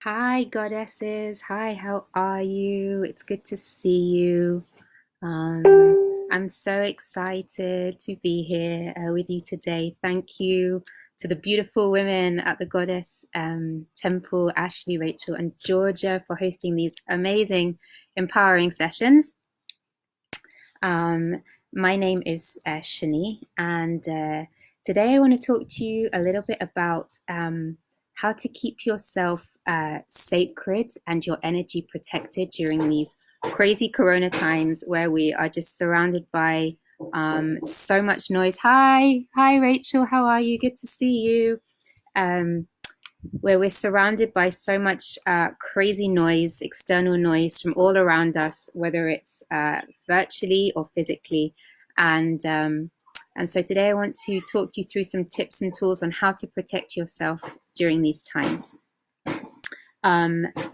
Hi, goddesses. Hi, how are you? It's good to see you. I'm so excited to be here with you today. Thank you to the beautiful women at the Goddess Temple, Ashley, Rachel, and Georgia, for hosting these amazing, empowering sessions. My name is Shani, and today I want to talk to you a little bit about how to keep yourself sacred and your energy protected during these crazy corona times where we are just surrounded by so much noise. Hi, Rachel, how are you? Good to see you. Um, where we're surrounded by so much crazy noise, external noise from all around us, whether it's virtually or physically. And and so today I want to talk you through some tips and tools on how to protect yourself during these times.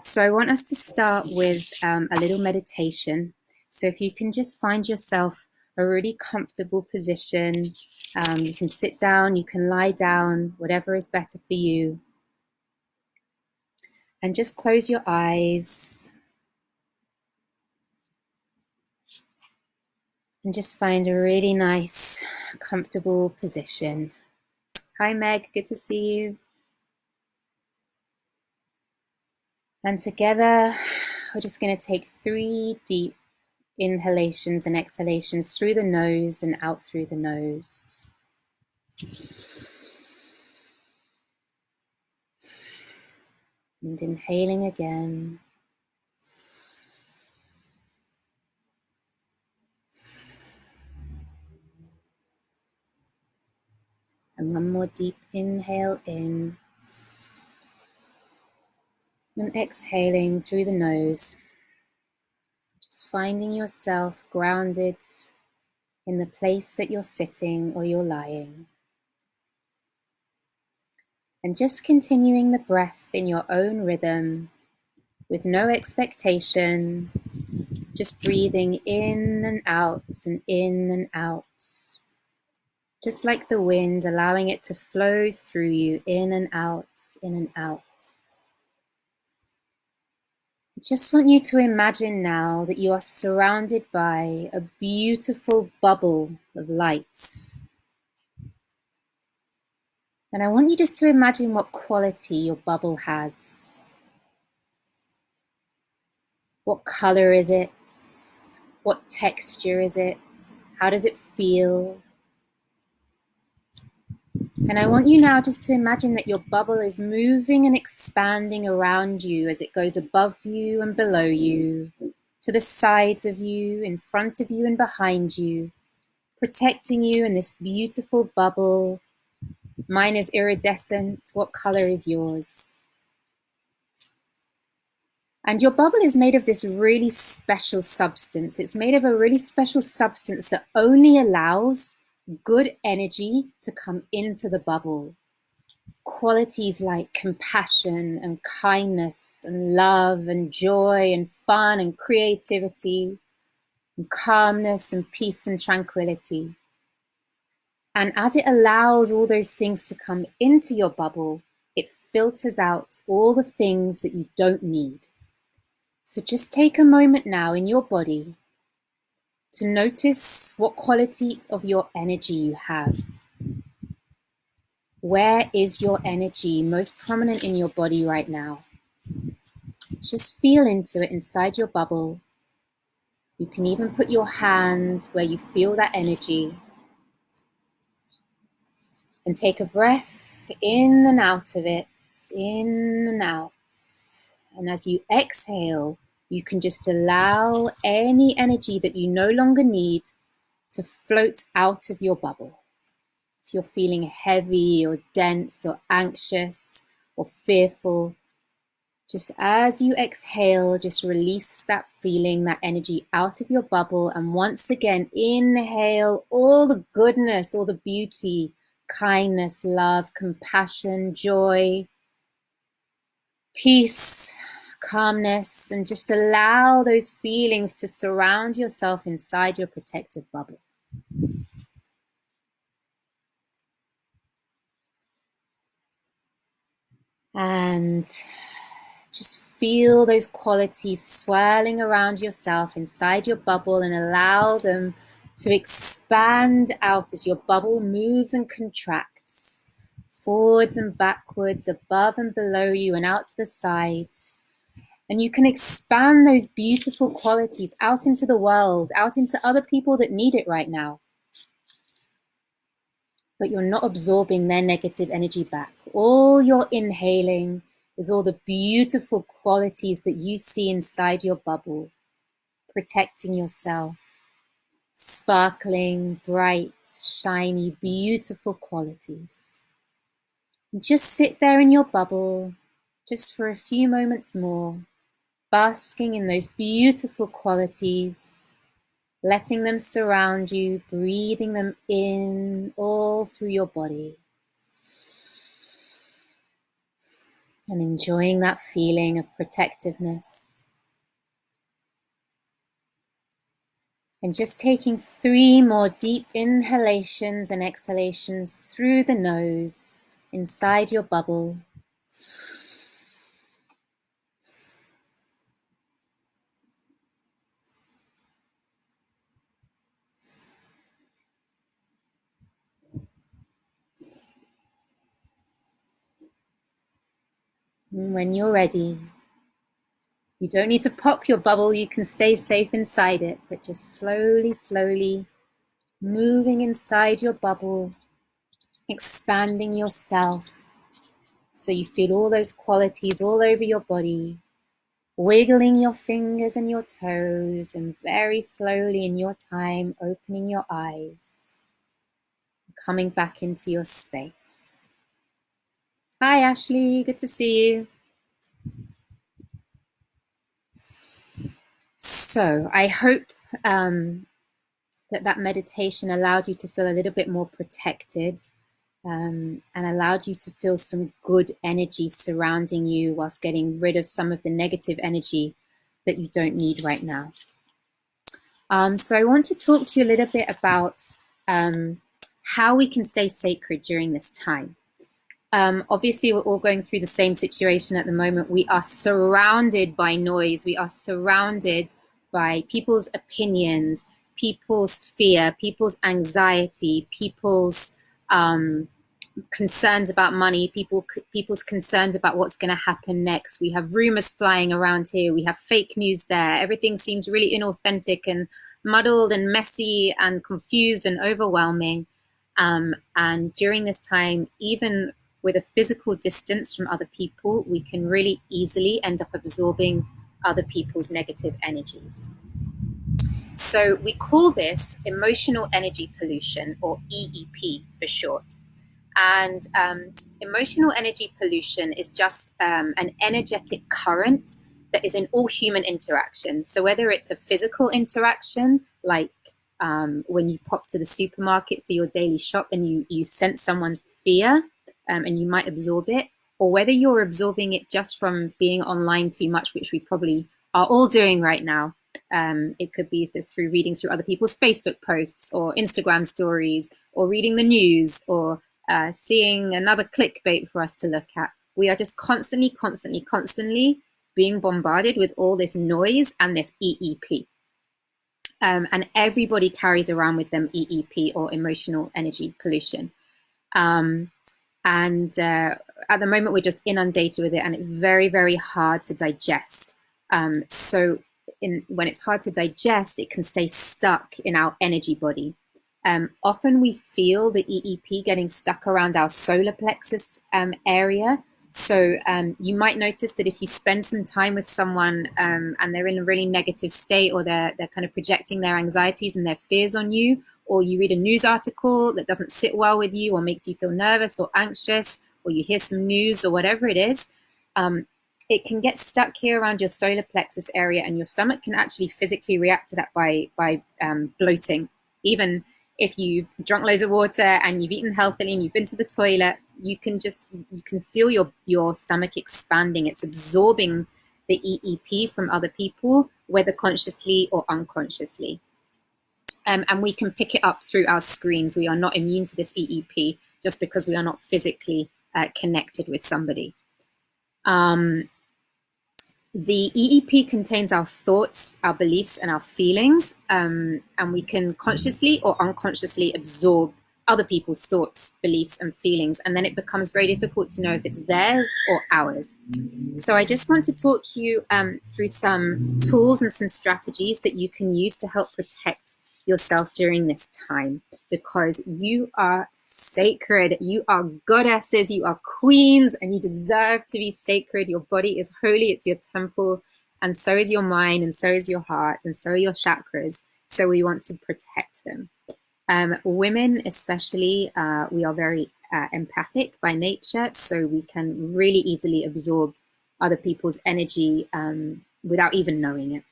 So I want us to start with a little meditation. So if you can just find yourself a really comfortable position, you can sit down, you can lie down, whatever is better for you. And just close your eyes and just find a really nice, comfortable position. Hi, Meg. Good to see you. And together, we're just going to take 3 deep inhalations and exhalations through the nose and out through the nose. And inhaling again. And one more deep inhale in. And exhaling through the nose. Just finding yourself grounded in the place that you're sitting or you're lying. And just continuing the breath in your own rhythm with no expectation, just breathing in and out and in and out. Just like the wind, allowing it to flow through you, in and out, in and out. I just want you to imagine now that you are surrounded by a beautiful bubble of light. And I want you just to imagine what quality your bubble has. What color is it? What texture is it? How does it feel? And I want you now just to imagine that your bubble is moving and expanding around you as it goes above you and below you, to the sides of you, in front of you and behind you, protecting you in this beautiful bubble. Mine is iridescent. What color is yours? And your bubble is made of this really special substance. It's made of a really special substance that only allows good energy to come into the bubble. Qualities like compassion and kindness and love and joy and fun and creativity and calmness and peace and tranquility. And as it allows all those things to come into your bubble, it filters out all the things that you don't need. So just take a moment now in your body to notice what quality of your energy you have. Where is your energy most prominent in your body right now? Just feel into it inside your bubble. You can even put your hand where you feel that energy. And take a breath in and out of it, in and out. And as you exhale, you can just allow any energy that you no longer need to float out of your bubble. If you're feeling heavy or dense or anxious or fearful, just as you exhale, just release that feeling, that energy out of your bubble. And once again, inhale all the goodness, all the beauty, kindness, love, compassion, joy, peace, calmness, and just allow those feelings to surround yourself inside your protective bubble. And Just feel those qualities swirling around yourself inside your bubble and allow them to expand out as your bubble moves and contracts, forwards and backwards, above and below you, and out to the sides. And you can expand those beautiful qualities out into the world, out into other people that need it right now. But you're not absorbing their negative energy back. All you're inhaling is all the beautiful qualities that you see inside your bubble, protecting yourself, sparkling, bright, shiny, beautiful qualities. Just sit there in your bubble, just for a few moments more, basking in those beautiful qualities, letting them surround you, breathing them in all through your body. And enjoying that feeling of protectiveness. And just taking 3 more deep inhalations and exhalations through the nose, inside your bubble. And when you're ready, you don't need to pop your bubble, you can stay safe inside it, but just slowly, slowly moving inside your bubble, expanding yourself so you feel all those qualities all over your body, wiggling your fingers and your toes, and very slowly in your time opening your eyes, coming back into your space. Hi Ashley, good to see you. So I hope that meditation allowed you to feel a little bit more protected, and allowed you to feel some good energy surrounding you whilst getting rid of some of the negative energy that you don't need right now. So I want to talk to you a little bit about how we can stay sacred during this time. Obviously, we're all going through the same situation at the moment. We are surrounded by noise. We are surrounded by people's opinions, people's fear, people's anxiety, people's concerns about money, people's concerns about what's going to happen next. We have rumors flying around here. We have fake news there. Everything seems really inauthentic and muddled and messy and confused and overwhelming. And during this time, even with a physical distance from other people, we can really easily end up absorbing other people's negative energies. So we call this emotional energy pollution, or EEP for short. And emotional energy pollution is just an energetic current that is in all human interaction. So whether it's a physical interaction, like when you pop to the supermarket for your daily shop and you sense someone's fear, and you might absorb it, or whether you're absorbing it just from being online too much, which we probably are all doing right now. It could be through reading through other people's Facebook posts or Instagram stories, or reading the news, or seeing another clickbait for us to look at. We are just constantly being bombarded with all this noise and this EEP. And everybody carries around with them EEP, or emotional energy pollution. And at the moment, we're just inundated with it, and it's very, very hard to digest. So when it's hard to digest, it can stay stuck in our energy body. Often we feel the EEP getting stuck around our solar plexus area. So you might notice that if you spend some time with someone and they're in a really negative state, or they're kind of projecting their anxieties and their fears on you, or you read a news article that doesn't sit well with you or makes you feel nervous or anxious, or you hear some news or whatever it is, it can get stuck here around your solar plexus area, and your stomach can actually physically react to that by bloating. Even if you've drunk loads of water and you've eaten healthily and you've been to the toilet, you can feel your stomach expanding. It's absorbing the EEP from other people, whether consciously or unconsciously. And we can pick it up through our screens. We are not immune to this EEP just because we are not physically connected with somebody. The EEP contains our thoughts, our beliefs, and our feelings, and we can consciously or unconsciously absorb other people's thoughts, beliefs, and feelings, and then it becomes very difficult to know if it's theirs or ours. So I just want to talk you through some tools and some strategies that you can use to help protect yourself during this time, because you are sacred, you are goddesses, you are queens, and you deserve to be sacred. Your body is holy, it's your temple, and so is your mind, and so is your heart, and so are your chakras. So we want to protect them. Women especially, we are very empathic by nature, so we can really easily absorb other people's energy without even knowing it.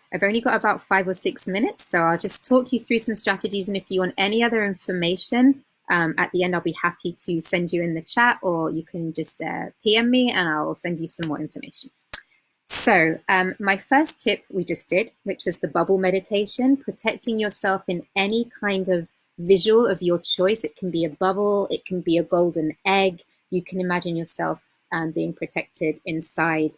I've only got about 5 or 6 minutes, so I'll just talk you through some strategies, and if you want any other information, at the end I'll be happy to send you in the chat, or you can just PM me and I'll send you some more information. So my first tip we just did, which was the bubble meditation, protecting yourself in any kind of visual of your choice. It can be a bubble, it can be a golden egg. You can imagine yourself being protected inside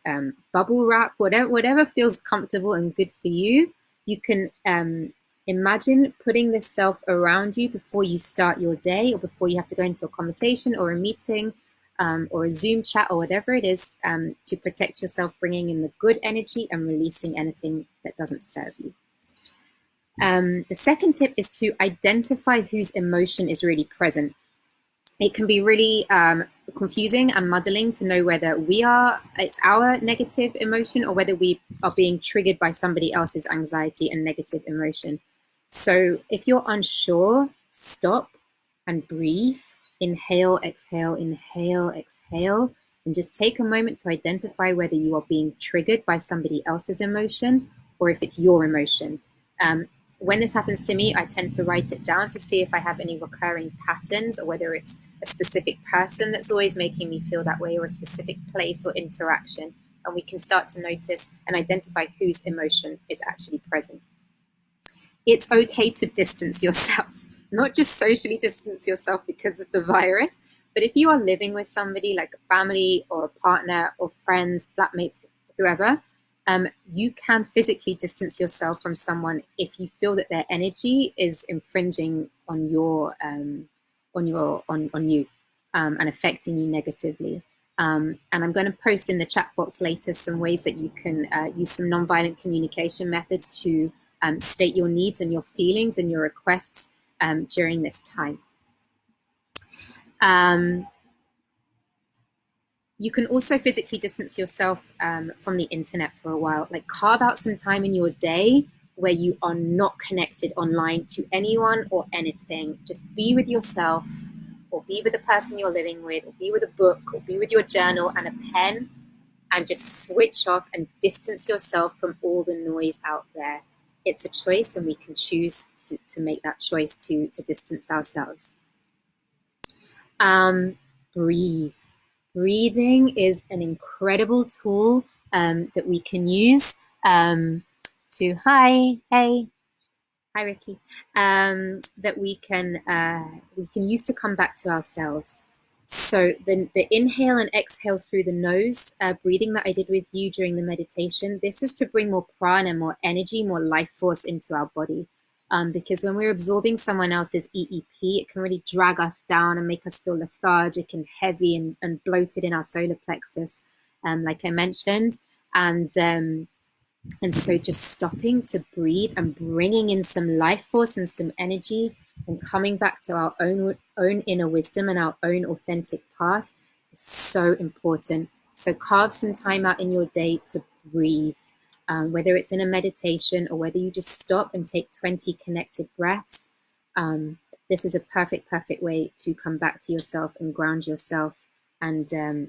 bubble wrap, whatever feels comfortable and good for you. You can imagine putting this self around you before you start your day, or before you have to go into a conversation or a meeting, or a Zoom chat, or whatever it is, to protect yourself, bringing in the good energy and releasing anything that doesn't serve you. The second tip is to identify whose emotion is really present. It can be really confusing and muddling to know whether it's our negative emotion, or whether we are being triggered by somebody else's anxiety and negative emotion. So if you're unsure, stop and breathe. Inhale, exhale, and just take a moment to identify whether you are being triggered by somebody else's emotion or if it's your emotion. When this happens to me, I tend to write it down to see if I have any recurring patterns, or whether it's a specific person that's always making me feel that way, or a specific place or interaction. And we can start to notice and identify whose emotion is actually present. It's okay to distance yourself. Not just socially distance yourself because of the virus, but if you are living with somebody like a family or a partner or friends, flatmates, whoever, you can physically distance yourself from someone if you feel that their energy is infringing on you and affecting you negatively. And I'm going to post in the chat box later some ways that you can use some nonviolent communication methods to state your needs and your feelings and your requests during this time. You can also physically distance yourself from the internet for a while. Like, carve out some time in your day where you are not connected online to anyone or anything. Just be with yourself, or be with the person you're living with, or be with a book, or be with your journal and a pen, and just switch off and distance yourself from all the noise out there. It's a choice, and we can choose to make that choice to distance ourselves. Breathe. Breathing is an incredible tool that we can use hi Ricky, that we can use to come back to ourselves. So the inhale and exhale through the nose breathing that I did with you during the meditation, this is to bring more prana, more energy, more life force into our body. Because when we're absorbing someone else's EEP, it can really drag us down and make us feel lethargic and heavy and bloated in our solar plexus, like I mentioned. And so just stopping to breathe and bringing in some life force and some energy and coming back to our own inner wisdom and our own authentic path is so important. So carve some time out in your day to breathe. Whether it's in a meditation or whether you just stop and take 20 connected breaths, this is a perfect way to come back to yourself and ground yourself and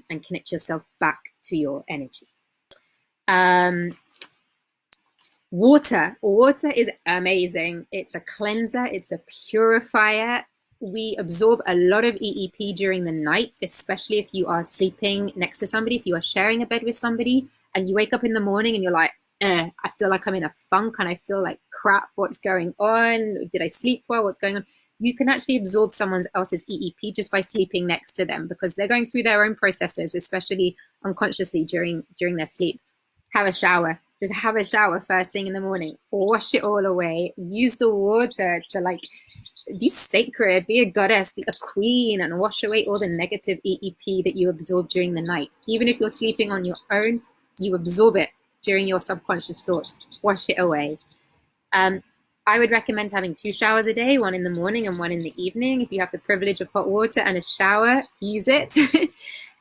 connect yourself back to your energy. Water is amazing. It's a cleanser. It's a purifier. We absorb a lot of EEP during the night, especially if you are sleeping next to somebody, if you are sharing a bed with somebody and you wake up in the morning and you're like, I feel like I'm in a funk and I feel like crap, what's going on? Did I sleep well? What's going on? You can actually absorb someone else's EEP just by sleeping next to them, because they're going through their own processes, especially unconsciously during their sleep. Have a shower. Just have a shower first thing in the morning. Wash it all away. Use the water to like be sacred, be a goddess, be a queen, and wash away all the negative EEP that you absorb during the night. Even if you're sleeping on your own, you absorb it during your subconscious thoughts. Wash it away. I would recommend having 2 showers a day, one in the morning and one in the evening. If you have the privilege of hot water and a shower, use it.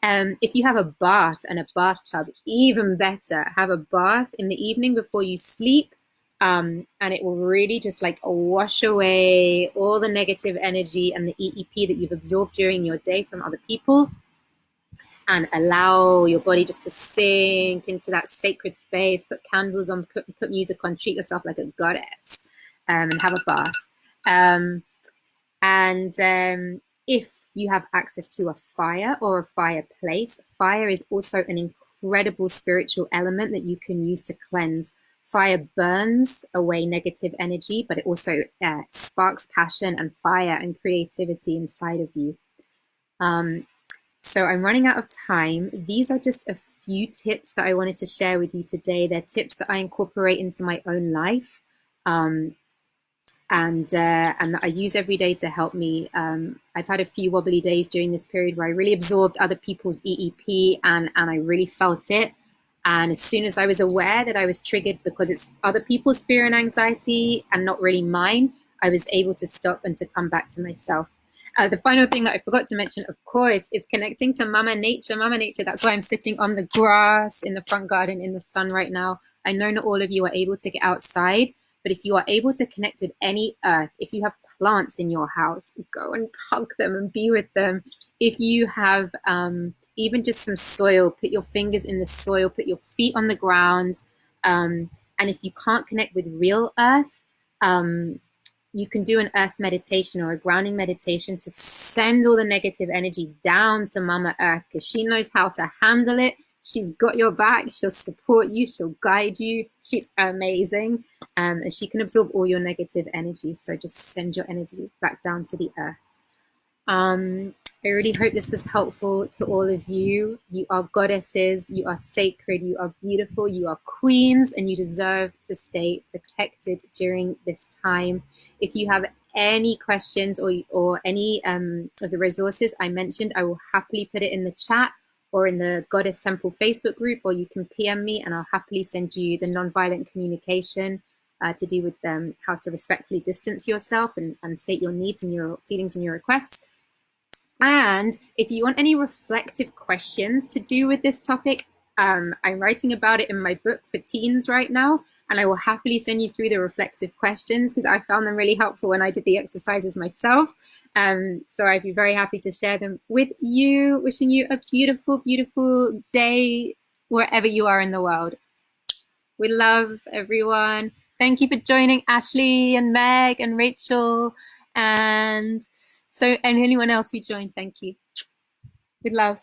If you have a bath and a bathtub, even better. Have a bath in the evening before you sleep, and it will really just like wash away all the negative energy and the EEP that you've absorbed during your day from other people, and allow your body just to sink into that sacred space. Put candles on, put music on, treat yourself like a goddess, and have a bath. If you have access to a fire or a fireplace, fire is also an incredible spiritual element that you can use to cleanse. Fire burns away negative energy, but it also sparks passion and fire and creativity inside of you. So I'm running out of time. These are just a few tips that I wanted to share with you today. They're tips that I incorporate into my own life, and that I use every day to help me. I've had a few wobbly days during this period where I really absorbed other people's EEP, and I really felt it. And as soon as I was aware that I was triggered because it's other people's fear and anxiety and not really mine, I was able to stop and to come back to myself. The final thing that I forgot to mention, of course, is connecting to Mama Nature. Mama Nature, that's why I'm sitting on the grass in the front garden in the sun right now. I know not all of you are able to get outside, but if you are able to connect with any earth, if you have plants in your house, go and hug them and be with them. If you have even just some soil, put your fingers in the soil, put your feet on the ground. And if you can't connect with real earth, you can do an earth meditation or a grounding meditation to send all the negative energy down to Mama Earth, because she knows how to handle it. She's got your back. She'll support you. She'll guide you. She's amazing. And she can absorb all your negative energy. So just send your energy back down to the earth. I really hope this was helpful to all of you. You are goddesses. You are sacred. You are beautiful. You are queens, and you deserve to stay protected during this time. If you have any questions or any of the resources I mentioned, I will happily put it in the chat or in the Goddess Temple Facebook group, or you can PM me and I'll happily send you the nonviolent communication to do with how to respectfully distance yourself and state your needs and your feelings and your requests. And if you want any reflective questions to do with this topic, I'm writing about it in my book for teens right now, and I will happily send you through the reflective questions because I found them really helpful when I did the exercises myself. So I'd be very happy to share them with you. Wishing you a beautiful, beautiful day wherever you are in the world. We love everyone. Thank you for joining Ashley and Meg and Rachel and anyone else who joined. Thank you. With love.